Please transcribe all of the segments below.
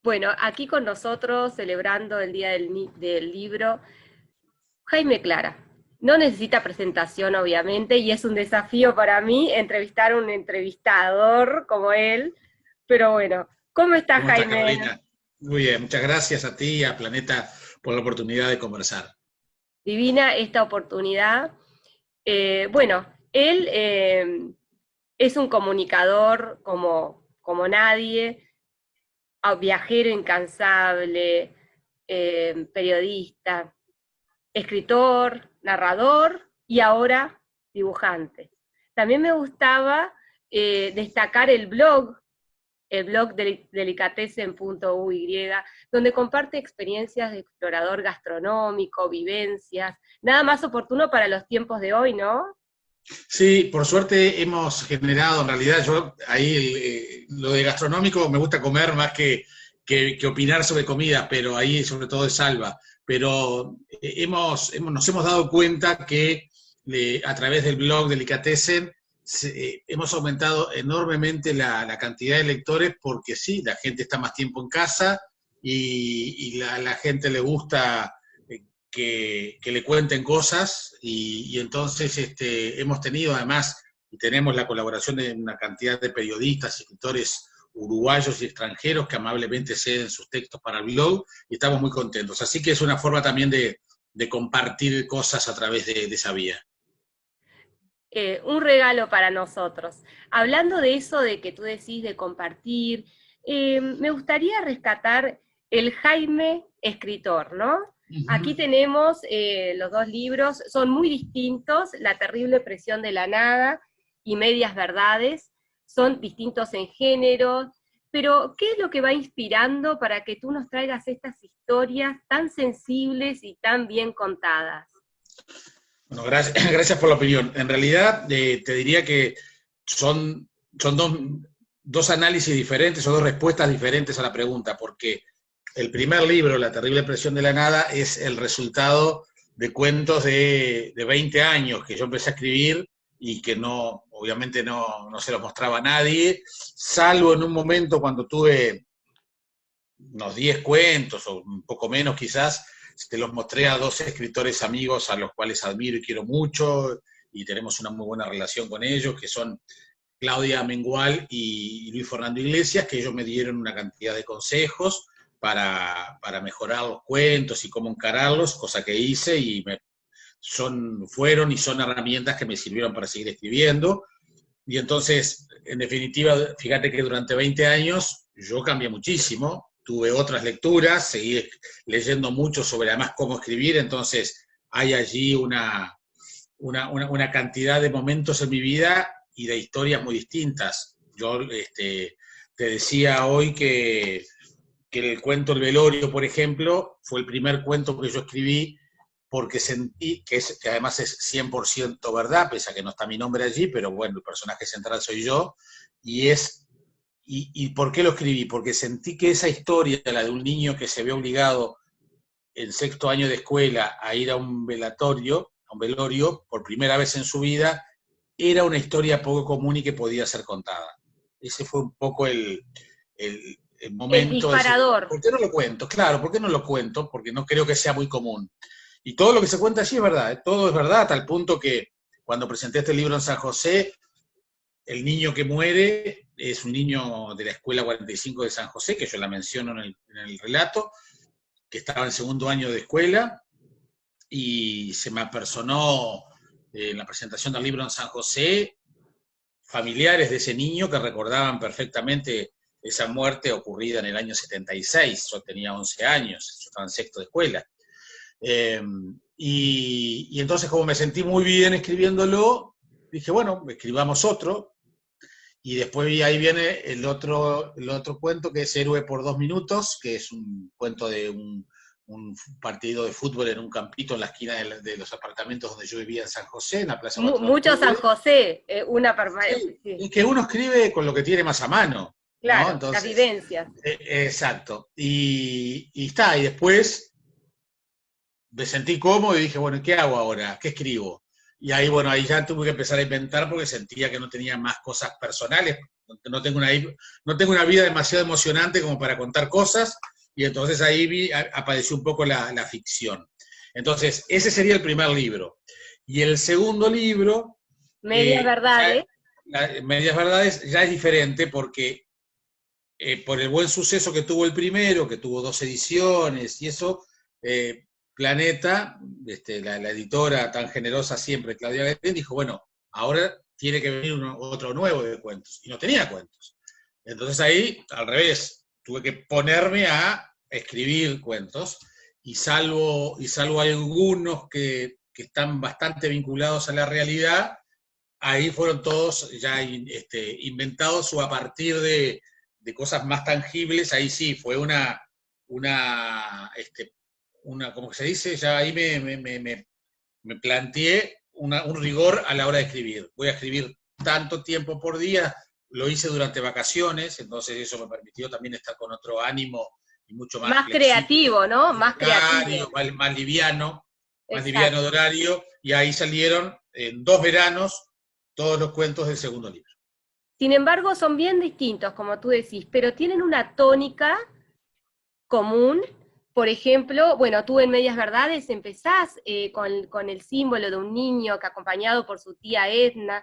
Bueno, aquí con nosotros, celebrando el Día del Libro, Jaime Clara. No necesita presentación, obviamente, y es un desafío para mí entrevistar a un entrevistador como él, pero bueno, ¿cómo está ¿Cómo estás, Jaime? Carolina? Muy bien, muchas gracias a ti y a Planeta por la oportunidad de conversar. Divina esta oportunidad. Bueno, él es un comunicador como nadie, viajero incansable, periodista, escritor, narrador y ahora dibujante. También me gustaba destacar el blog delicatessen.uy, donde comparte experiencias de explorador gastronómico, vivencias, nada más oportuno para los tiempos de hoy, ¿no? Sí, por suerte hemos generado, en realidad yo ahí lo de gastronómico me gusta comer más que opinar sobre comida, pero ahí sobre todo es salva. Pero nos hemos dado cuenta que a través del blog Delicatessen hemos aumentado enormemente la cantidad de lectores porque sí, la gente está más tiempo en casa y la gente le gusta que le cuenten cosas y entonces hemos tenido además y tenemos la colaboración de una cantidad de periodistas y escritores uruguayos y extranjeros que amablemente ceden sus textos para el blog y estamos muy contentos. Así que es una forma también de compartir cosas a través de esa vía. Un regalo para nosotros. Hablando de eso de que tú decís de compartir, me gustaría rescatar el Jaime escritor, ¿no? Uh Aquí -huh. tenemos los dos libros, son muy distintos, La terrible presión de la nada y Medias verdades, son distintos en género, pero ¿qué es lo que va inspirando para que tú nos traigas estas historias tan sensibles y tan bien contadas? Bueno, gracias, gracias por la opinión. En realidad, te diría que son dos análisis diferentes o dos respuestas diferentes a la pregunta, porque el primer libro, La terrible presión de la nada, es el resultado de cuentos de 20 años que yo empecé a escribir y que no, obviamente no se los mostraba a nadie, salvo en un momento cuando tuve unos 10 cuentos o un poco menos quizás, se los mostré a dos escritores amigos a los cuales admiro y quiero mucho y tenemos una muy buena relación con ellos, que son Claudia Mengual y Luis Fernando Iglesias, que ellos me dieron una cantidad de consejos para mejorar los cuentos y cómo encararlos, cosa que hice y fueron y son herramientas que me sirvieron para seguir escribiendo. Y entonces, en definitiva, fíjate que durante 20 años yo cambié muchísimo, tuve otras lecturas, seguí leyendo mucho sobre además cómo escribir, entonces hay allí una cantidad de momentos en mi vida y de historias muy distintas. Yo te decía hoy que el cuento El Velorio, por ejemplo, fue el primer cuento que yo escribí porque sentí que además es 100% verdad, pese a que no está mi nombre allí, pero bueno, el personaje central soy yo, y ¿por qué lo escribí? Porque sentí que esa historia, la de un niño que se ve obligado en sexto año de escuela a ir a un velatorio, a un velorio, por primera vez en su vida, era una historia poco común y que podía ser contada. Ese fue un poco el El momento de decir, disparador. ¿por qué no lo cuento? Claro, ¿por qué no lo cuento? Porque no creo que sea muy común. Y todo lo que se cuenta allí es verdad, ¿eh? Todo es verdad, a tal punto que cuando presenté este libro en San José, el niño que muere es un niño de la Escuela 45 de San José, que yo la menciono en el relato, que estaba en segundo año de escuela, y se me apersonó en la presentación del libro en San José familiares de ese niño que recordaban perfectamente esa muerte ocurrida en el año 76. Yo tenía 11 años, yo estaba en sexto de escuela. Eh, y entonces, como me sentí muy bien escribiéndolo, dije, bueno, escribamos otro. Y después ahí viene el otro cuento que es Héroe por 2 minutos, que es un cuento de un partido de fútbol en un campito en la esquina de los apartamentos donde yo vivía en San José, en la Plaza 4 de Mucho San Octubre. José, una Sí, sí, y que uno escribe con lo que tiene más a mano, ¿no? claro, las Entonces, vivencias. exacto. Y está, y después me sentí cómodo y dije, bueno, ¿qué hago ahora? ¿Qué escribo? Y ahí, bueno, ahí ya tuve que empezar a inventar porque sentía que no tenía más cosas personales. no tengo no tengo una vida demasiado emocionante como para contar cosas, y entonces ahí apareció un poco la ficción. Entonces, ese sería el primer libro. Y el segundo libro, Medias verdades. Medias Verdades, ya es diferente porque por el buen suceso que tuvo el primero, que tuvo 2 ediciones y eso, Planeta, la editora tan generosa siempre, Claudia Gaitén, dijo, bueno, ahora tiene que venir otro nuevo de cuentos. Y no tenía cuentos. Entonces ahí, al revés, tuve que ponerme a escribir cuentos, y salvo algunos que están bastante vinculados a la realidad, ahí fueron todos ya inventados o a partir de cosas más tangibles. Ahí sí, fue como se dice, ya ahí me planteé un rigor a la hora de escribir. Voy a escribir tanto tiempo por día, lo hice durante vacaciones, entonces eso me permitió también estar con otro ánimo y mucho más creativo, ¿no? Más creativo. Más liviano de horario, y ahí salieron en 2 veranos todos los cuentos del segundo libro. Sin embargo, son bien distintos, como tú decís, pero tienen una tónica común. Por ejemplo, bueno, tú en Medias Verdades empezás con el símbolo de un niño que, acompañado por su tía Edna,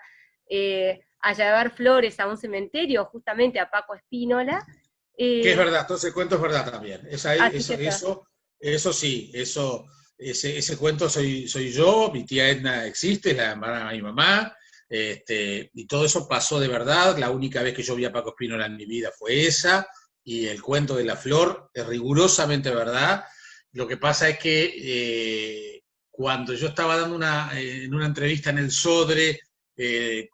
a llevar flores a un cementerio, justamente a Paco Espínola. Que es verdad, todo ese cuento es verdad también. Eso sí, ese cuento soy yo, mi tía Edna existe, es la hermana de mi mamá, y todo eso pasó de verdad. La única vez que yo vi a Paco Espínola en mi vida fue esa, y el cuento de la flor es rigurosamente verdad. Lo que pasa es que cuando yo estaba dando en una entrevista en el Sodre, se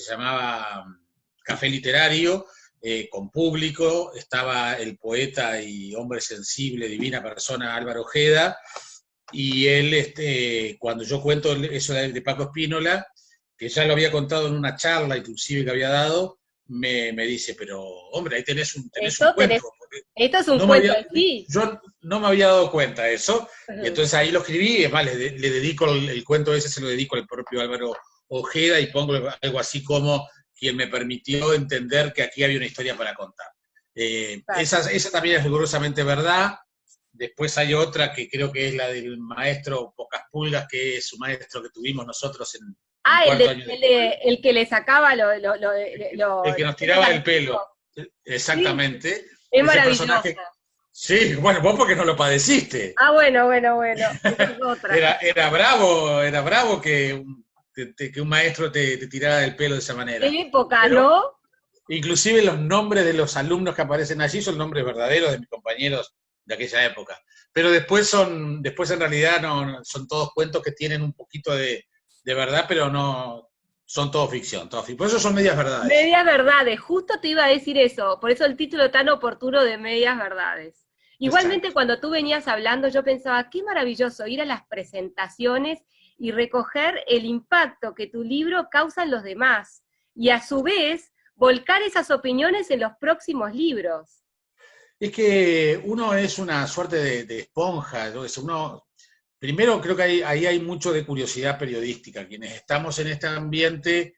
llamaba Café Literario, con público, estaba el poeta y hombre sensible, divina persona Álvaro Ojeda, y él, cuando yo cuento eso de Paco Espínola, que ya lo había contado en una charla inclusive que había dado, me dice, pero hombre, ahí tenés un cuento. Esto es un cuento así. Yo no me había dado cuenta de eso, y entonces ahí lo escribí, es más, le dedico el cuento ese, se lo dedico al propio Álvaro Ojeda, y pongo algo así como: quien me permitió entender que aquí había una historia para contar. Esa también es rigurosamente verdad. Después hay otra que creo que es la del maestro Pocas Pulgas, que es su maestro que tuvimos nosotros en cuarto año de el que le sacaba el que nos tiraba el pelo. Exactamente. Sí, es maravilloso. Personaje, sí, bueno, vos porque no lo padeciste. Bueno. Era bravo que un maestro te tirara del pelo de esa manera. En época, ¿no? Inclusive los nombres de los alumnos que aparecen allí son nombres verdaderos de mis compañeros de aquella época. Pero después en realidad son todos cuentos que tienen un poquito de verdad, pero no son todo ficción. Por eso son medias verdades. Medias verdades, justo te iba a decir eso, por eso el título tan oportuno de Medias Verdades. Igualmente, exacto, cuando tú venías hablando, yo pensaba, qué maravilloso ir a las presentaciones y recoger el impacto que tu libro causa en los demás, y a su vez, volcar esas opiniones en los próximos libros. Es que uno es una suerte de esponja, primero creo que ahí hay mucho de curiosidad periodística. Quienes estamos en este ambiente,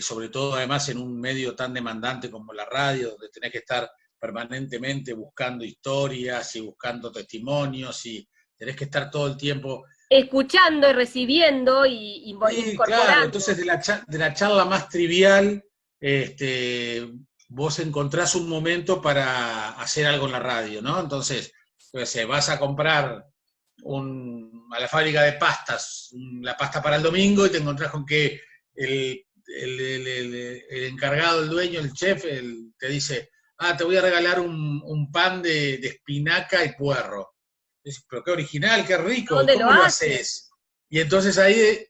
sobre todo además en un medio tan demandante como la radio, donde tenés que estar permanentemente buscando historias y buscando testimonios, y tenés que estar todo el tiempo escuchando y recibiendo y incorporando. Claro, entonces de la charla más trivial, vos encontrás un momento para hacer algo en la radio, ¿no? Entonces, vas a comprar a la fábrica de pastas, la pasta para el domingo, y te encontrás con que el encargado, el dueño, el chef, te dice: te voy a regalar un pan de espinaca y puerro. Pero qué original, qué rico, ¿cómo lo haces? Y entonces ahí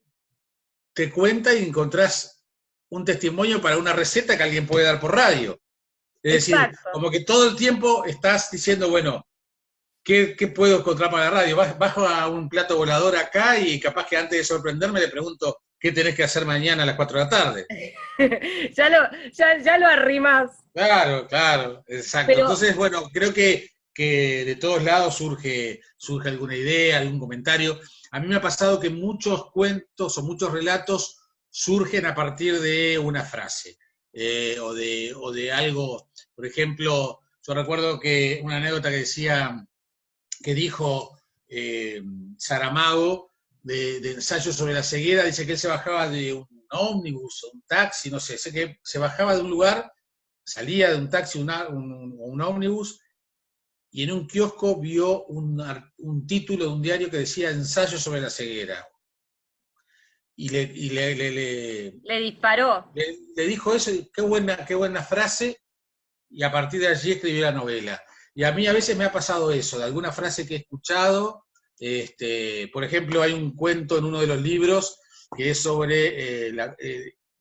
te cuenta y encontrás un testimonio para una receta que alguien puede dar por radio. Es decir, como que todo el tiempo estás diciendo, bueno, ¿qué puedo encontrar para la radio? Bajo a un plato volador acá y capaz que antes de sorprenderme le pregunto, ¿qué tenés que hacer mañana a las 4 de la tarde? ya lo arrimás. Claro, exacto. Pero, entonces, bueno, creo que de todos lados surge alguna idea, algún comentario. A mí me ha pasado que muchos cuentos o muchos relatos surgen a partir de una frase. o de algo. Por ejemplo, yo recuerdo que una anécdota que dijo Saramago, de ensayo sobre la ceguera, dice que él se bajaba de un ómnibus, un taxi, no sé, sé que se bajaba de un lugar, salía de un taxi o un ómnibus, y en un kiosco vio un título de un diario que decía ensayo sobre la ceguera. Y Le disparó. le dijo eso, qué buena frase, y a partir de allí escribió la novela. Y a mí a veces me ha pasado eso, de alguna frase que he escuchado. Por ejemplo, hay un cuento en uno de los libros que es sobre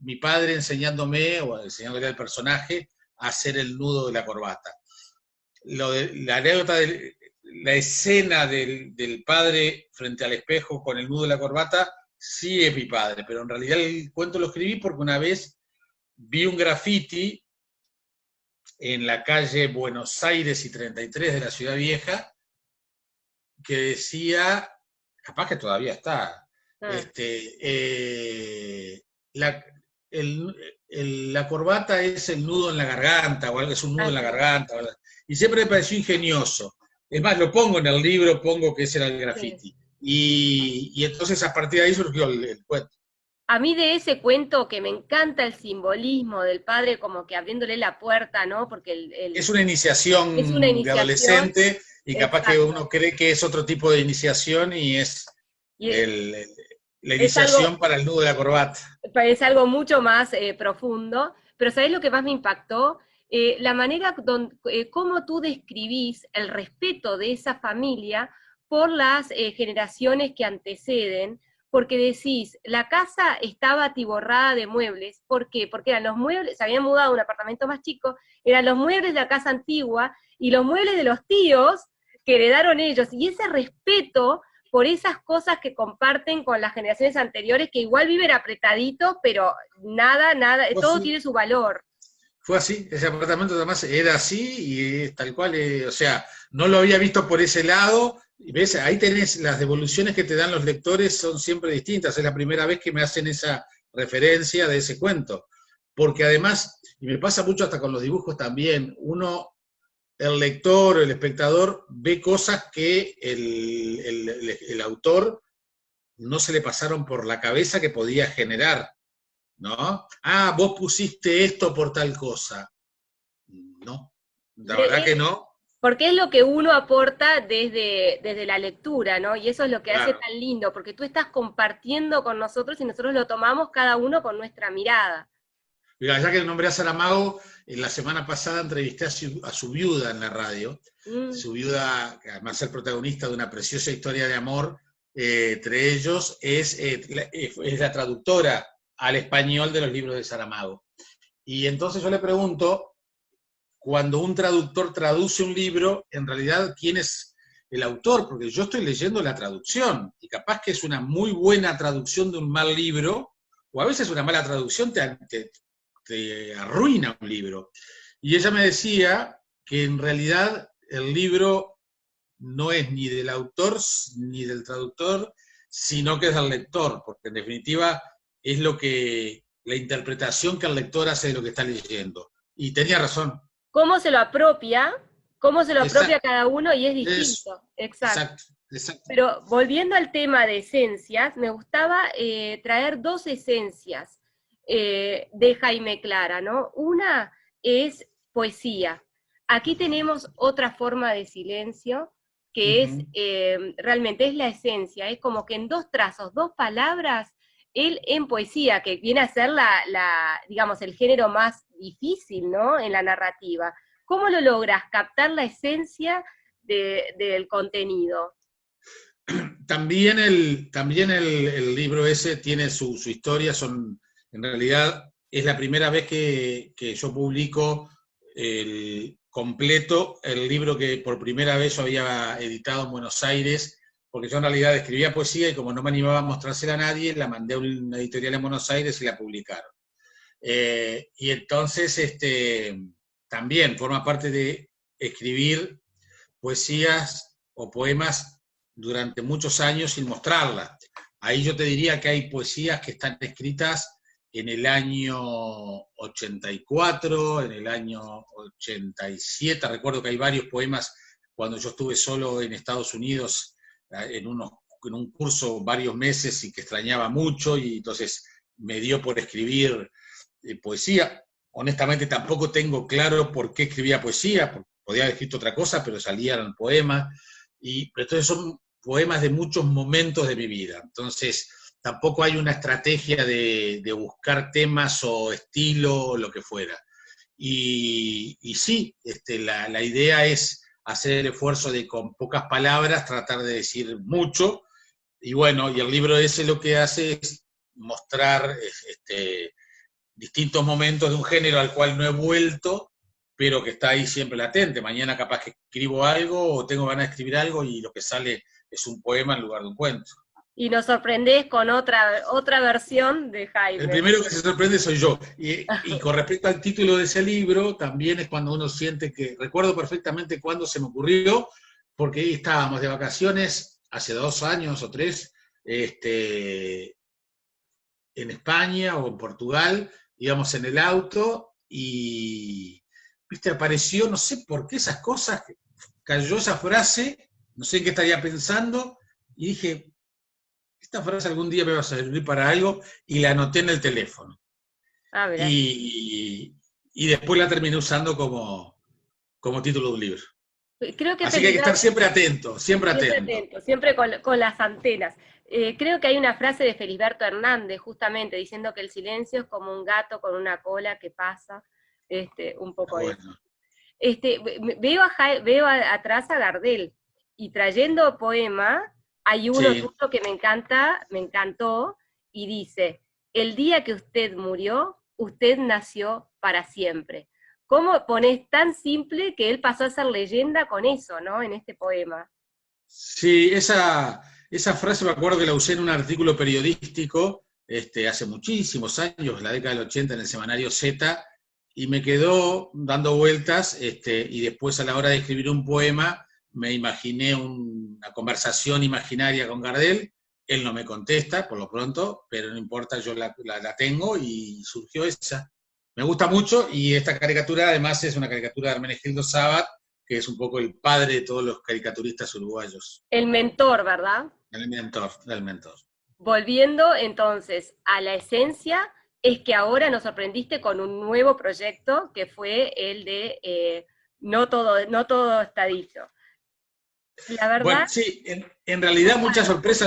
mi padre enseñándome, o enseñándole al personaje, a hacer el nudo de la corbata. La anécdota de la escena del padre frente al espejo con el nudo de la corbata, sí es mi padre, pero en realidad el cuento lo escribí porque una vez vi un graffiti en la calle Buenos Aires y 33 de la Ciudad Vieja, que decía, capaz que todavía está, la, la corbata es el nudo en la garganta, o algo, es un nudo en la garganta, ¿verdad? Y siempre me pareció ingenioso. Es más, lo pongo en el libro, pongo que ese era el graffiti. Y entonces a partir de ahí surgió el cuento. A mí de ese cuento que me encanta el simbolismo del padre como que abriéndole la puerta, ¿no? Porque es una iniciación de adolescente y capaz que uno cree que es otro tipo de iniciación y es la iniciación algo, para el nudo de la corbata. Es algo mucho más profundo, pero ¿sabés lo que más me impactó? La manera cómo tú describís el respeto de esa familia por las generaciones que anteceden, porque decís, la casa estaba atiborrada de muebles. ¿Por qué? Porque eran los muebles, se habían mudado a un apartamento más chico, eran los muebles de la casa antigua y los muebles de los tíos que heredaron ellos. Y ese respeto por esas cosas que comparten con las generaciones anteriores, que igual viven apretaditos, pero nada, todo sí tiene su valor. Fue así, ese apartamento además era así y tal cual, o sea, no lo había visto por ese lado. ¿Ves? Ahí tenés las devoluciones que te dan los lectores, son siempre distintas. Es la primera vez que me hacen esa referencia de ese cuento. Porque además, y me pasa mucho hasta con los dibujos también, el lector, el espectador, ve cosas que el autor no se le pasaron por la cabeza que podía generar, ¿no? Ah, vos pusiste esto por tal cosa. No, la verdad que no. Porque es lo que uno aporta desde la lectura, ¿no? Y eso es lo que hace tan lindo, porque tú estás compartiendo con nosotros y nosotros lo tomamos cada uno con nuestra mirada. Mira, ya que nombré a Saramago, la semana pasada entrevisté a su viuda en la radio. Su viuda, que además es el protagonista de una preciosa historia de amor, entre ellos, es la traductora al español de los libros de Saramago. Y entonces yo le pregunto, cuando un traductor traduce un libro, en realidad, ¿quién es el autor? Porque yo estoy leyendo la traducción, y capaz que es una muy buena traducción de un mal libro, o a veces una mala traducción te arruina un libro. Y ella me decía que en realidad el libro no es ni del autor ni del traductor, sino que es del lector, porque en definitiva es la interpretación que el lector hace de lo que está leyendo. Y tenía razón. ¿Cómo se lo apropia cada uno? Y es distinto. Exacto. Pero volviendo al tema de esencias, me gustaba traer dos esencias de Jaime Clara, ¿no? Una es poesía. Aquí tenemos otra forma de silencio, que es, realmente es la esencia, es como que en dos trazos, dos palabras, él en poesía, que viene a ser digamos, el género más difícil, ¿no?, en la narrativa. ¿Cómo lo logras captar la esencia del contenido? También el libro ese tiene su historia, en realidad es la primera vez que yo publico completo el libro que por primera vez yo había editado en Buenos Aires, porque yo en realidad escribía poesía y como no me animaba a mostrársela a nadie, la mandé a una editorial en Buenos Aires y la publicaron. Y entonces también forma parte de escribir poesías o poemas durante muchos años sin mostrarlas. Ahí yo te diría que hay poesías que están escritas en el año 84, en el año 87, recuerdo que hay varios poemas cuando yo estuve solo en Estados Unidos, en un curso varios meses y que extrañaba mucho, y entonces me dio por escribir poesía. Honestamente tampoco tengo claro por qué escribía poesía, podía haber escrito otra cosa, pero salían poemas, pero entonces son poemas de muchos momentos de mi vida. Entonces tampoco hay una estrategia de buscar temas o estilo o lo que fuera. Y sí, la idea es hacer el esfuerzo de con pocas palabras tratar de decir mucho, y bueno, y el libro ese lo que hace es mostrar distintos momentos de un género al cual no he vuelto, pero que está ahí siempre latente. Mañana capaz que escribo algo o tengo ganas de escribir algo y lo que sale es un poema en lugar de un cuento. Y nos sorprendés con otra versión de Jaime. El primero que se sorprende soy yo. Y con respecto al título de ese libro, también es cuando uno siente que, recuerdo perfectamente cuándo se me ocurrió, porque ahí estábamos de vacaciones hace 2 años o 3, en España o en Portugal, íbamos en el auto y, viste, apareció, no sé por qué esas cosas, cayó esa frase, no sé en qué estaría pensando, y dije, esta frase algún día me va a servir para algo, y la anoté en el teléfono. Y después la terminé usando como título de un libro. Creo que así que hay que estar siempre atento, siempre atento. Siempre con las antenas. Creo que hay una frase de Felisberto Hernández, justamente, diciendo que el silencio es como un gato con una cola que pasa, un poco bueno. Veo atrás a Gardel, y trayendo poema, hay uno que me encantó, y dice, el día que usted murió, usted nació para siempre. ¿Cómo ponés tan simple que él pasó a ser leyenda con eso, ¿no? En este poema. Sí, esa frase me acuerdo que la usé en un artículo periodístico hace muchísimos años, la década del 80, en el semanario Z, y me quedó dando vueltas, y después a la hora de escribir un poema me imaginé una conversación imaginaria con Gardel. Él no me contesta, por lo pronto, pero no importa, yo la tengo, y surgió esa. Me gusta mucho, y esta caricatura además es una caricatura de Hermenegildo Sabat, que es un poco el padre de todos los caricaturistas uruguayos. El mentor, ¿verdad? El mentor. Volviendo entonces a la esencia, es que ahora nos sorprendiste con un nuevo proyecto, que fue el de No todo está dicho. La verdad... Bueno, sí, en realidad mucha sorpresa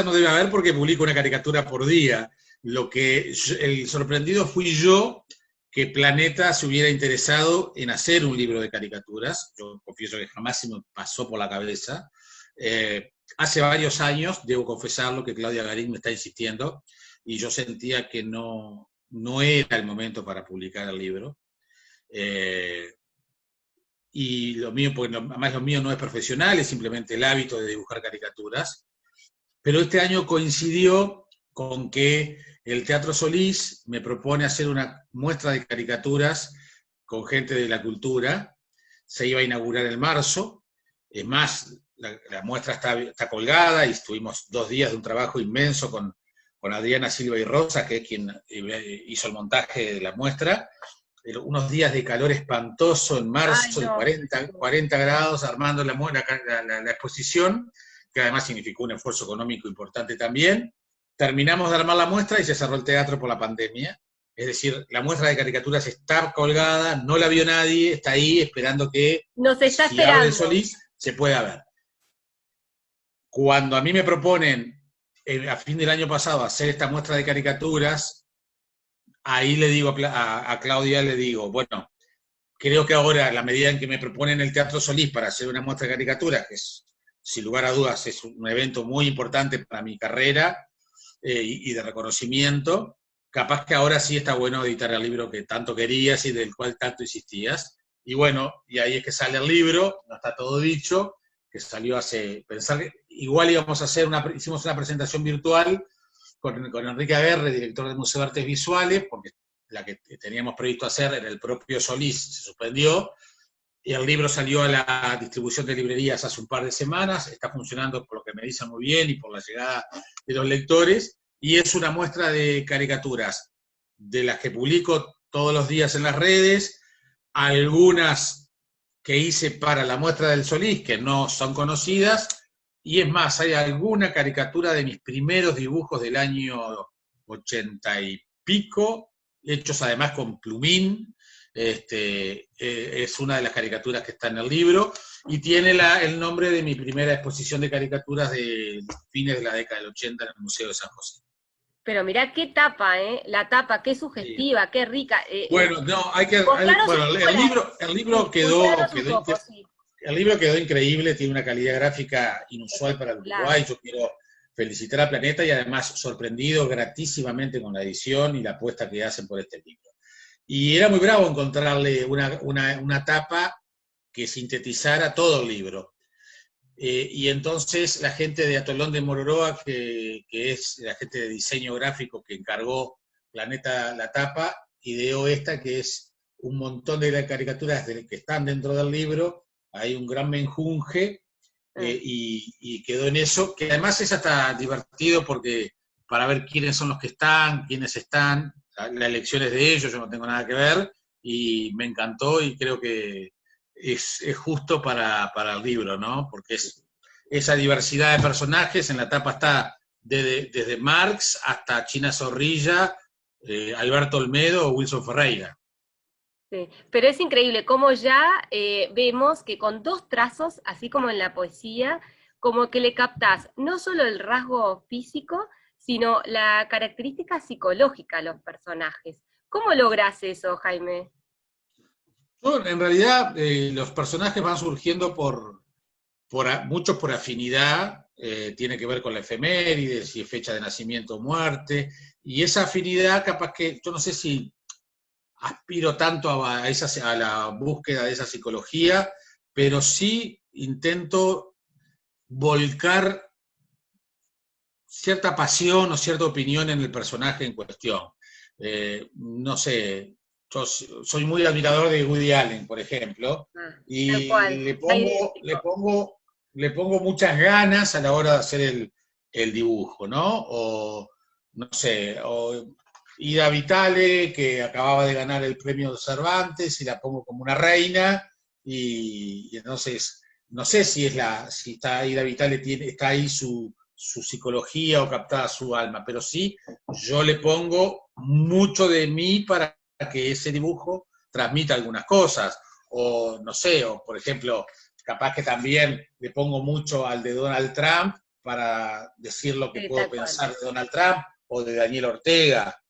no debe haber, porque publico una caricatura por día. El sorprendido fui yo, que Planeta se hubiera interesado en hacer un libro de caricaturas. Yo confieso que jamás se me pasó por la cabeza. Hace varios años, debo confesarlo, que Claudia Garín me está insistiendo, y yo sentía que no era el momento para publicar el libro. Y lo mío, porque además lo mío no es profesional, es simplemente el hábito de dibujar caricaturas. Pero este año coincidió con que el Teatro Solís me propone hacer una muestra de caricaturas con gente de la cultura. Se iba a inaugurar en marzo. Es más, la muestra está colgada, y estuvimos 2 días de un trabajo inmenso con Adriana Silva y Rosa, que es quien hizo el montaje de la muestra. Unos días de calor espantoso en marzo, de 40 grados, armando la exposición, que además significó un esfuerzo económico importante también. Terminamos de armar la muestra y se cerró el teatro por la pandemia. Es decir, la muestra de caricaturas está colgada, no la vio nadie, está ahí esperando que, si abre el Solís, se pueda ver. Cuando a mí me proponen, a fin del año pasado, hacer esta muestra de caricaturas, ahí le digo a Claudia, le digo, bueno, creo que ahora, a la medida en que me proponen el Teatro Solís para hacer una muestra de caricaturas, que es, sin lugar a dudas, es un evento muy importante para mi carrera y de reconocimiento, capaz que ahora sí está bueno editar el libro que tanto querías y del cual tanto insistías. Y bueno, y ahí es que sale el libro, no está todo dicho, que salió pensar que igual íbamos a hacer hicimos una presentación virtual con Enrique Aguerre, director del Museo de Artes Visuales, porque la que teníamos previsto hacer en el propio Solís se suspendió, y el libro salió a la distribución de librerías hace un par de semanas, está funcionando por lo que me dicen muy bien y por la llegada de los lectores, y es una muestra de caricaturas, de las que publico todos los días en las redes, algunas que hice para la muestra del Solís, que no son conocidas, y es más, hay alguna caricatura de mis primeros dibujos del año 80 y pico, hechos además con plumín. Es una de las caricaturas que está en el libro, y tiene el nombre de mi primera exposición de caricaturas de fines de la década del 80 en el Museo de San José. Pero mirá qué tapa, la tapa, qué Sí. sugestiva, qué rica. Bueno, no, Mostranos bueno, un poco el libro mostranos un poco, sí. el libro quedó increíble, tiene una calidad gráfica inusual para el Espectacular. Uruguay. Yo quiero felicitar a Planeta y además sorprendido gratísimamente con la edición y la apuesta que hacen por este libro. Y era muy bravo encontrarle una tapa que sintetizara todo el libro. Y entonces la gente de Atolón de Mororoa, que es la gente de diseño gráfico que encargó Planeta la tapa, ideó esta, que es un montón de caricaturas que están dentro del libro. Hay un gran menjunje, y quedó en eso, que además es hasta divertido porque para ver quiénes son los que están, quiénes están, la elección es de ellos, yo no tengo nada que ver, y me encantó, y creo que es justo para el libro, ¿no? Porque es esa diversidad de personajes. En la tapa está desde Marx hasta China Zorrilla, Alberto Olmedo o Wilson Ferreira. Sí, pero es increíble cómo ya vemos que con 2 trazos, así como en la poesía, como que le captás no solo el rasgo físico, sino la característica psicológica a los personajes. ¿Cómo lográs eso, Jaime? Bueno, en realidad los personajes van surgiendo muchos por afinidad, tiene que ver con la efeméride, si es fecha de nacimiento o muerte, y esa afinidad capaz que, yo no sé si aspiro tanto a la búsqueda de esa psicología, pero sí intento volcar cierta pasión o cierta opinión en el personaje en cuestión. No sé, yo soy muy admirador de Woody Allen, por ejemplo, Tal y cual. le pongo muchas ganas a la hora de hacer el dibujo, ¿no? O, no sé, o Ida Vitale, que acababa de ganar el premio Cervantes, y la pongo como una reina, y entonces, no sé si está Ida Vitale, está ahí su psicología o captada su alma, pero sí, yo le pongo mucho de mí para que ese dibujo transmita algunas cosas, o no sé, o por ejemplo, capaz que también le pongo mucho al de Donald Trump para decir lo que puedo pensar de Donald Trump, o de Daniel Ortega,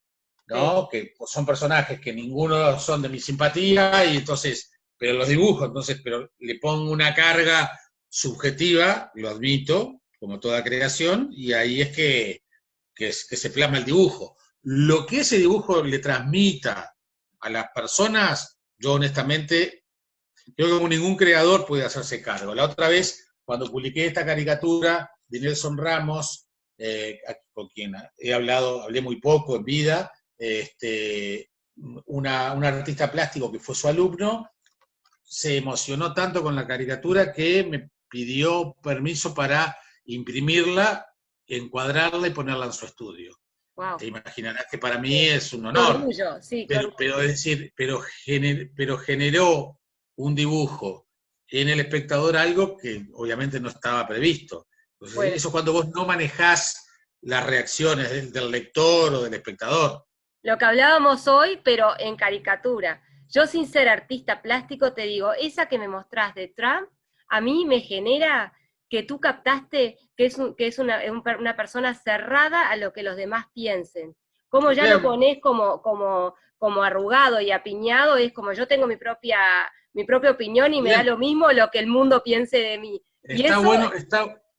¿no? Que son personajes que ninguno son de mi simpatía, y entonces, pero los dibujo, entonces, pero le pongo una carga subjetiva, lo admito, como toda creación, y ahí es que se plasma el dibujo. Lo que ese dibujo le transmita a las personas, yo honestamente, creo que como ningún creador puede hacerse cargo. La otra vez, cuando publiqué esta caricatura de Nelson Ramos, con quien hablé muy poco en vida, un artista plástico que fue su alumno, se emocionó tanto con la caricatura que me pidió permiso para imprimirla, encuadrarla y ponerla en su estudio. Wow. Te imaginarás que para mí es un honor. Qué orgullo, sí, pero es decir, pero generó un dibujo en el espectador algo que obviamente no estaba previsto. Entonces, bueno, eso es cuando vos no manejás las reacciones del lector o del espectador. Lo que hablábamos hoy, pero en caricatura. Yo, sin ser artista plástico, te digo, esa que me mostrás de Trump, a mí me genera que tú captaste que es una persona cerrada a lo que los demás piensen. Como ya lo ponés como arrugado y apiñado, es como yo tengo mi propia opinión y me da lo mismo lo que el mundo piense de mí.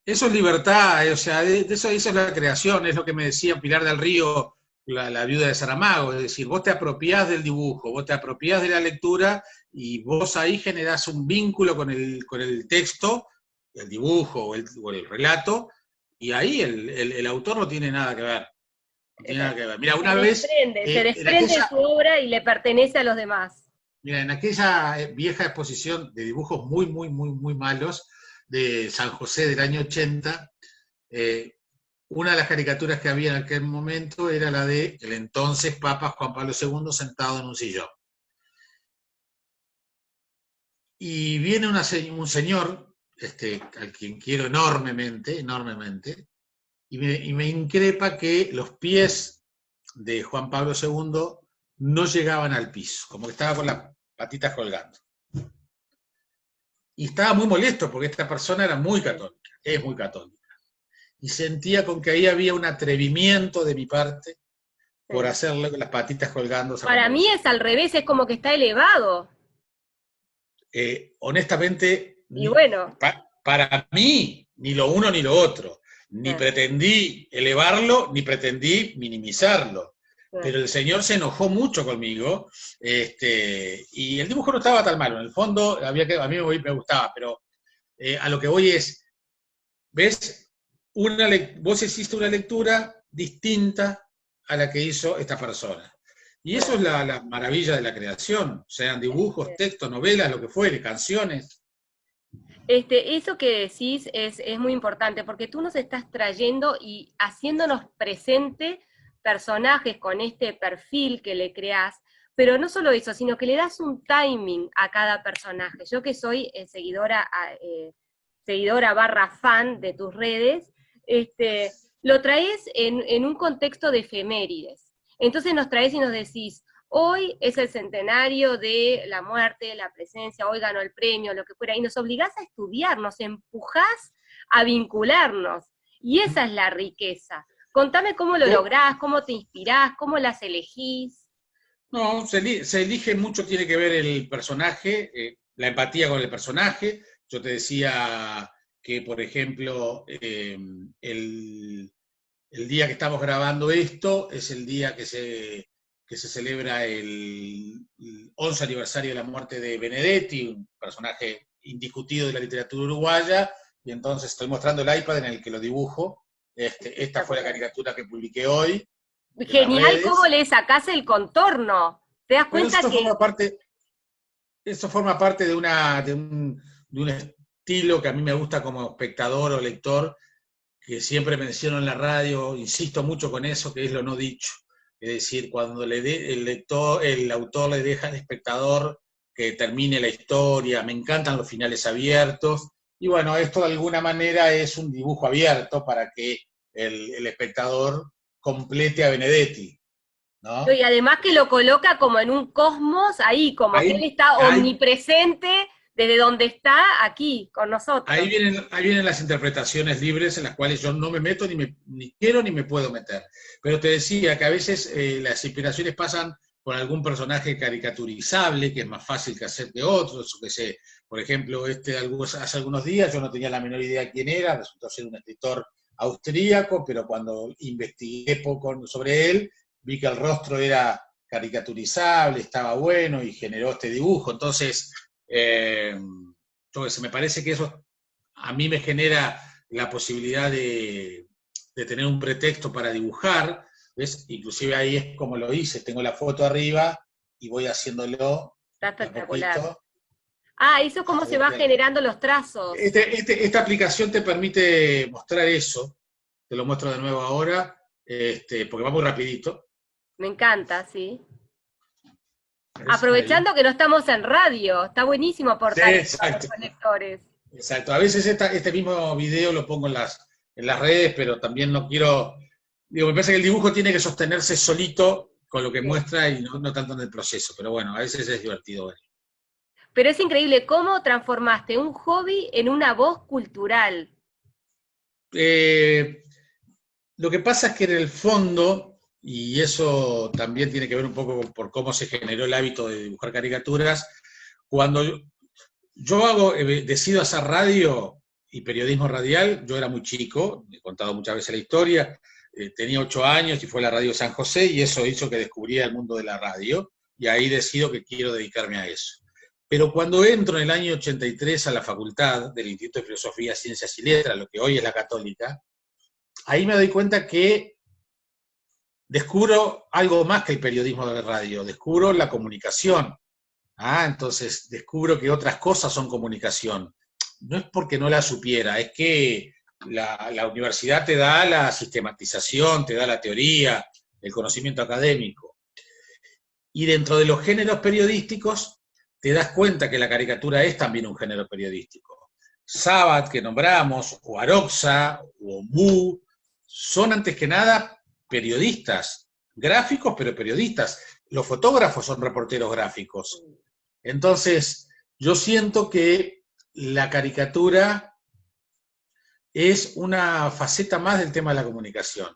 Eso es libertad, o sea, eso es la creación, es lo que me decía Pilar del Río, la viuda de Saramago, es decir, vos te apropiás del dibujo, vos te apropiás de la lectura, y vos ahí generás un vínculo con el texto, el dibujo o el relato, y ahí el autor no tiene nada que ver. No tiene nada que ver. Mira, una vez... se desprende de su obra y le pertenece a los demás. Mira, en aquella vieja exposición de dibujos muy, muy, muy, muy malos de San José del año 80, una de las caricaturas que había en aquel momento era la de el entonces Papa Juan Pablo II sentado en un sillón. Y viene un señor, al quien quiero enormemente, enormemente, y me increpa que los pies de Juan Pablo II no llegaban al piso, como que estaba con las patitas colgando. Y estaba muy molesto porque esta persona era muy católica, es muy católica. Y sentía con que ahí había un atrevimiento de mi parte por hacerle las patitas colgando. Para mí es al revés, es como que está elevado. Honestamente, y bueno. Para mí, ni lo uno ni lo otro. Ni pretendí elevarlo, ni pretendí minimizarlo. Pero el señor se enojó mucho conmigo, y el dibujo no estaba tan malo. En el fondo, a mí me gustaba, pero a lo que voy es, ¿ves? Vos hiciste una lectura distinta a la que hizo esta persona. Y eso es la maravilla de la creación, sean dibujos, textos, novelas, lo que fuere, canciones. Eso que decís es muy importante, porque tú nos estás trayendo y haciéndonos presente personajes con este perfil que le creás, pero no solo eso, sino que le das un timing a cada personaje. Yo que soy seguidora /fan de tus redes, lo traes en un contexto de efemérides. Entonces nos traes y nos decís, hoy es el centenario de la muerte, la presencia, hoy ganó el premio, lo que fuera, y nos obligás a estudiar, nos empujás a vincularnos, y esa es la riqueza. Contame cómo lo lográs, cómo te inspirás, cómo las elegís. No, se elige mucho, tiene que ver el personaje, la empatía con el personaje. Yo te decía que, por ejemplo, el día que estamos grabando esto es el día que se celebra el 11 aniversario de la muerte de Benedetti, un personaje indiscutido de la literatura uruguaya, y entonces estoy mostrando el iPad en el que lo dibujo. Esta fue la caricatura que publiqué hoy. Genial cómo le sacás el contorno. ¿Te das cuenta eso forma parte de un estilo que a mí me gusta como espectador o lector, que siempre menciono en la radio, insisto mucho con eso, que es lo no dicho. Es decir, cuando el autor le deja al espectador que termine la historia, me encantan los finales abiertos, y bueno, esto de alguna manera es un dibujo abierto para que el espectador complete a Benedetti, ¿no? Y además que lo coloca como en un cosmos ahí, como que él está omnipresente desde donde está aquí, con nosotros. Ahí vienen las interpretaciones libres en las cuales yo no me meto, ni quiero ni me puedo meter. Pero te decía que a veces las inspiraciones pasan por algún personaje caricaturizable, que es más fácil que hacer que otros, o que sé, por ejemplo, hace algunos días yo no tenía la menor idea quién era, resultó ser un escritor austríaco, pero cuando investigué poco sobre él, vi que el rostro era caricaturizable, estaba bueno y generó este dibujo. Entonces, entonces, me parece que eso a mí me genera la posibilidad de tener un pretexto para dibujar, ¿ves? Inclusive ahí es como lo hice, tengo la foto arriba y voy haciéndolo. Está espectacular. Eso es cómo se va generando los trazos. Esta aplicación te permite mostrar eso, te lo muestro de nuevo ahora, porque va muy rapidito. Me encanta, sí. Aprovechando que no estamos en radio, está buenísimo aportar a los lectores. Exacto, a veces este mismo video lo pongo en las redes, pero también no quiero, me parece que el dibujo tiene que sostenerse solito con lo que muestra y no tanto en el proceso, pero bueno, a veces es divertido ver. Pero es increíble cómo transformaste un hobby en una voz cultural. Lo que pasa es que en el fondo, y eso también tiene que ver un poco por cómo se generó el hábito de dibujar caricaturas, cuando yo decido hacer radio y periodismo radial, yo era muy chico, he contado muchas veces la historia, tenía 8 años y fue la radio San José, y eso hizo que descubriera el mundo de la radio, y ahí decido que quiero dedicarme a eso. Pero cuando entro en el año 83 a la facultad del Instituto de Filosofía, Ciencias y Letras, lo que hoy es la Católica, ahí me doy cuenta que descubro algo más que el periodismo de radio, descubro la comunicación. Entonces descubro que otras cosas son comunicación. No es porque no la supiera, es que la universidad te da la sistematización, te da la teoría, el conocimiento académico. Y dentro de los géneros periodísticos, te das cuenta que la caricatura es también un género periodístico. Sabat, que nombramos, o Aroxa, o Ombú, son antes que nada periodistas, gráficos, pero periodistas. Los fotógrafos son reporteros gráficos. Entonces, yo siento que la caricatura es una faceta más del tema de la comunicación.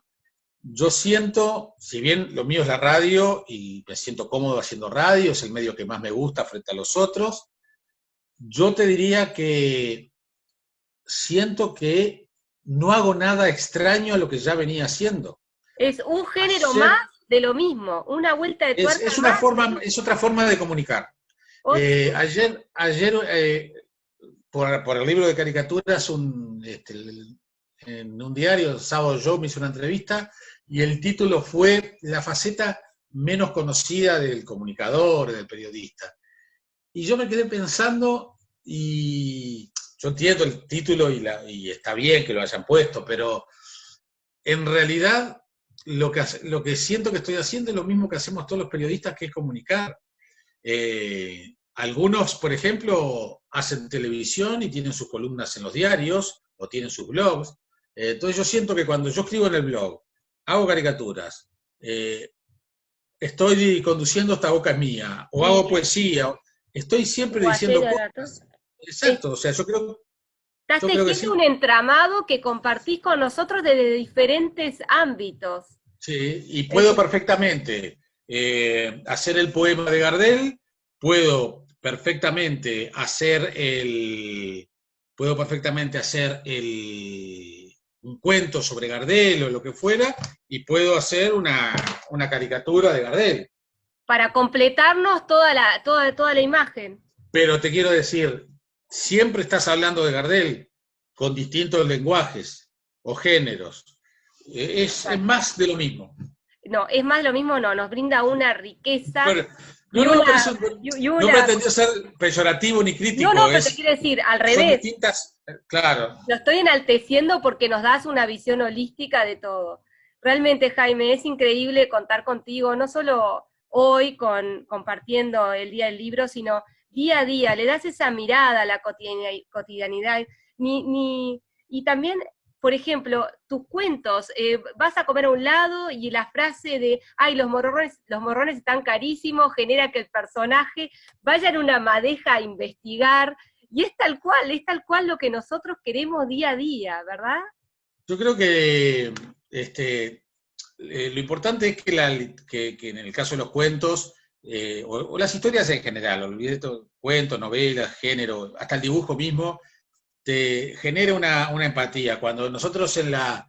Yo siento, si bien lo mío es la radio, y me siento cómodo haciendo radio, es el medio que más me gusta frente a los otros, yo te diría que siento que no hago nada extraño a lo que ya venía haciendo. Es un género más de lo mismo, una vuelta de tuerca es una forma, es otra forma de comunicar. Ayer por el libro de caricaturas, en un diario, Sábado Yo, me hizo una entrevista, y el título fue La faceta menos conocida del comunicador, del periodista. Y yo me quedé pensando, y yo entiendo el título y está bien que lo hayan puesto, pero en realidad lo que siento que estoy haciendo es lo mismo que hacemos todos los periodistas, que es comunicar. Algunos, por ejemplo, hacen televisión y tienen sus columnas en los diarios, o tienen sus blogs. Entonces yo siento que cuando yo escribo en el blog, hago caricaturas, estoy conduciendo Esta Boca es Mía, o hago poesía, estoy siempre diciendo cosas. Exacto, o sea, yo creo que sí. Un entramado que compartís con nosotros desde diferentes ámbitos. Sí, y puedo perfectamente hacer el poema de Gardel, puedo perfectamente hacer un cuento sobre Gardel o lo que fuera, y puedo hacer una caricatura de Gardel. Para completarnos toda la imagen. Pero te quiero decir, siempre estás hablando de Gardel con distintos lenguajes o géneros. Es más de lo mismo. No, es más de lo mismo, no, nos brinda una riqueza. Pero, no pretendió ser peyorativo ni crítico. No, pero te quiero decir, al revés. Son distintas, claro. Lo estoy enalteciendo porque nos das una visión holística de todo. Realmente, Jaime, es increíble contar contigo, no solo hoy compartiendo el Día del Libro, sino día a día. Le das esa mirada a la cotidianidad. Y también, por ejemplo, tus cuentos, vas a comer a un lado y la frase de, ay, los morrones están carísimos, genera que el personaje vaya en una madeja a investigar, y es tal cual lo que nosotros queremos día a día, ¿verdad? Yo creo que lo importante es que en el caso de los cuentos, o las historias en general, olvidé todo, cuentos, novelas, género, hasta el dibujo mismo, te genera una empatía. Cuando nosotros en la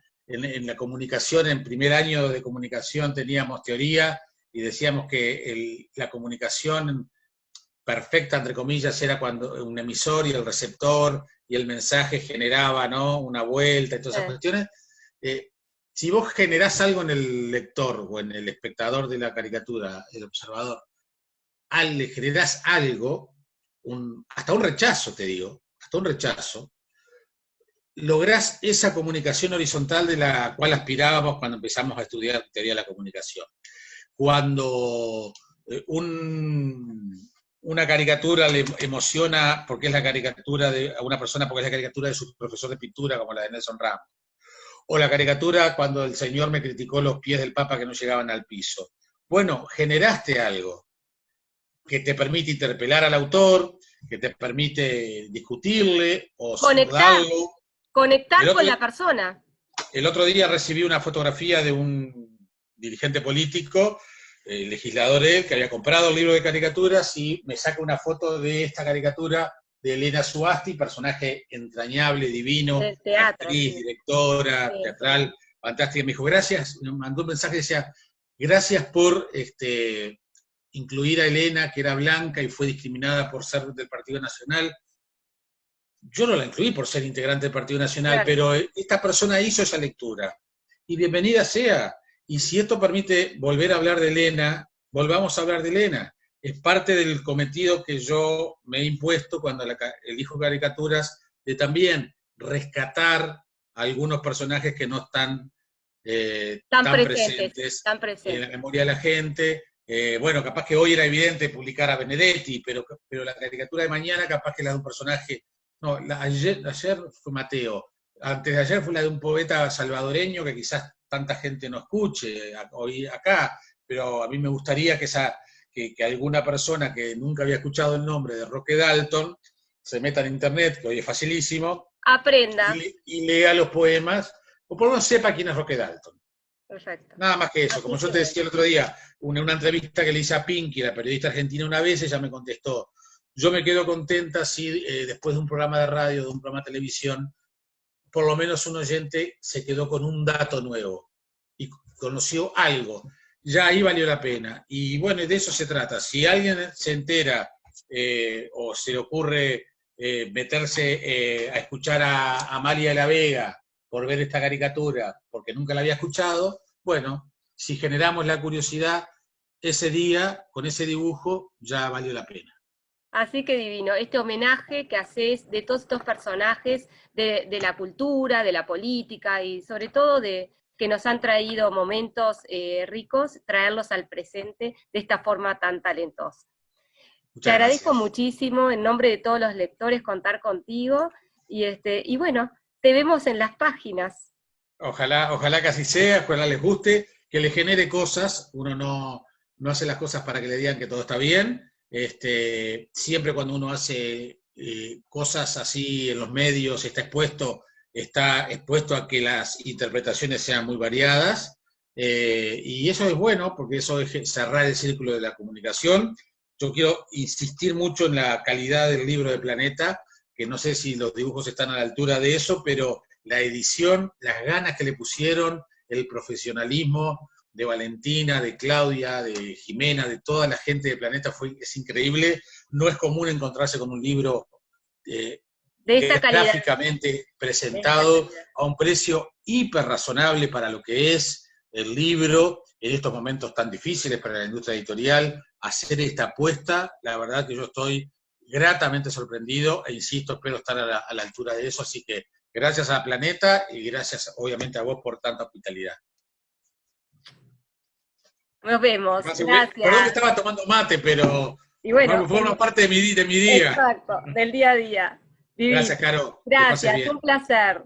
comunicación, en primer año de comunicación, teníamos teoría y decíamos que la comunicación perfecta, entre comillas, era cuando un emisor y el receptor y el mensaje generaba, ¿no?, una vuelta y todas esas cuestiones. Si vos generás algo en el lector o en el espectador de la caricatura, el observador, le generás algo, hasta un rechazo, te digo, hasta un rechazo, lográs esa comunicación horizontal de la cual aspirábamos cuando empezamos a estudiar teoría de la comunicación. Cuando una caricatura le emociona porque es la caricatura a una persona, porque es la caricatura de su profesor de pintura, como la de Nelson Ramos, o la caricatura cuando el señor me criticó los pies del Papa que no llegaban al piso. Bueno, generaste algo que te permite interpelar al autor, que te permite discutirle o saludarlo. Conectar con la persona. El otro día recibí una fotografía de un dirigente político, legislador él, que había comprado el libro de caricaturas, y me saca una foto de esta caricatura de Elena Suasti, personaje entrañable, divino, teatro, actriz, directora, teatral, fantástica. Me dijo, gracias, me mandó un mensaje que decía, gracias por incluir a Elena, que era blanca y fue discriminada por ser del Partido Nacional. Yo no la incluí por ser integrante del Partido Nacional, pero esta persona hizo esa lectura. Y bienvenida sea. Y si esto permite volver a hablar de Elena, volvamos a hablar de Elena. Es parte del cometido que yo me he impuesto cuando elijo caricaturas, de también rescatar algunos personajes que no están Tan tan presentes, tan en la presentes. memoria de la gente. Bueno, capaz que hoy era evidente publicar a Benedetti, pero la caricatura de mañana capaz que la de un personaje. No, ayer fue Mateo. Antes de ayer fue la de un poeta salvadoreño que quizás tanta gente no escuche hoy acá, pero a mí me gustaría que alguna persona que nunca había escuchado el nombre de Roque Dalton se meta en internet, que hoy es facilísimo, Aprenda. y lea los poemas, o por lo menos sepa quién es Roque Dalton. Perfecto. Nada más que eso. Así Como yo te que, decía el otro día, una entrevista que le hice a Pinky, la periodista argentina, una vez, ella me contestó, yo me quedo contenta si después de un programa de radio, de un programa de televisión, por lo menos un oyente se quedó con un dato nuevo y conoció algo. Ya ahí valió la pena. Y bueno, de eso se trata. Si alguien se entera o se le ocurre meterse a escuchar a Amalia de la Vega por ver esta caricatura, porque nunca la había escuchado, bueno, si generamos la curiosidad ese día, con ese dibujo, ya valió la pena. así que divino, este homenaje que haces de todos estos personajes de la cultura, de la política y sobre todo de que nos han traído momentos ricos, traerlos al presente de esta forma tan talentosa. Te Muchas agradezco gracias. muchísimo en nombre de todos los lectores contar contigo y bueno, te vemos en las páginas. Ojalá que así sea, ojalá les guste, que les genere cosas. Uno no hace las cosas para que le digan que todo está bien. Siempre cuando uno hace cosas así en los medios, está expuesto a que las interpretaciones sean muy variadas. Y eso es bueno, porque eso es cerrar el círculo de la comunicación. Yo quiero insistir mucho en la calidad del libro de Planeta, que no sé si los dibujos están a la altura de eso, pero la edición, las ganas que le pusieron, el profesionalismo de Valentina, de Claudia, de Jimena, de toda la gente de Planeta es increíble. No es común encontrarse con un libro De esta calidad. gráficamente De esta presentado calidad. a un precio hiper razonable para lo que es el libro en estos momentos tan difíciles para la industria editorial. Hacer esta apuesta, la verdad que yo estoy gratamente sorprendido e insisto, espero estar a la altura de eso, así que gracias a Planeta y gracias obviamente a vos por tanta hospitalidad. Nos vemos, Perdón que gracias. estaba tomando mate, pero Y bueno, forma parte de mi día. exacto, del día a día. Divino. Gracias, Caro. Que pases Gracias, bien. un placer.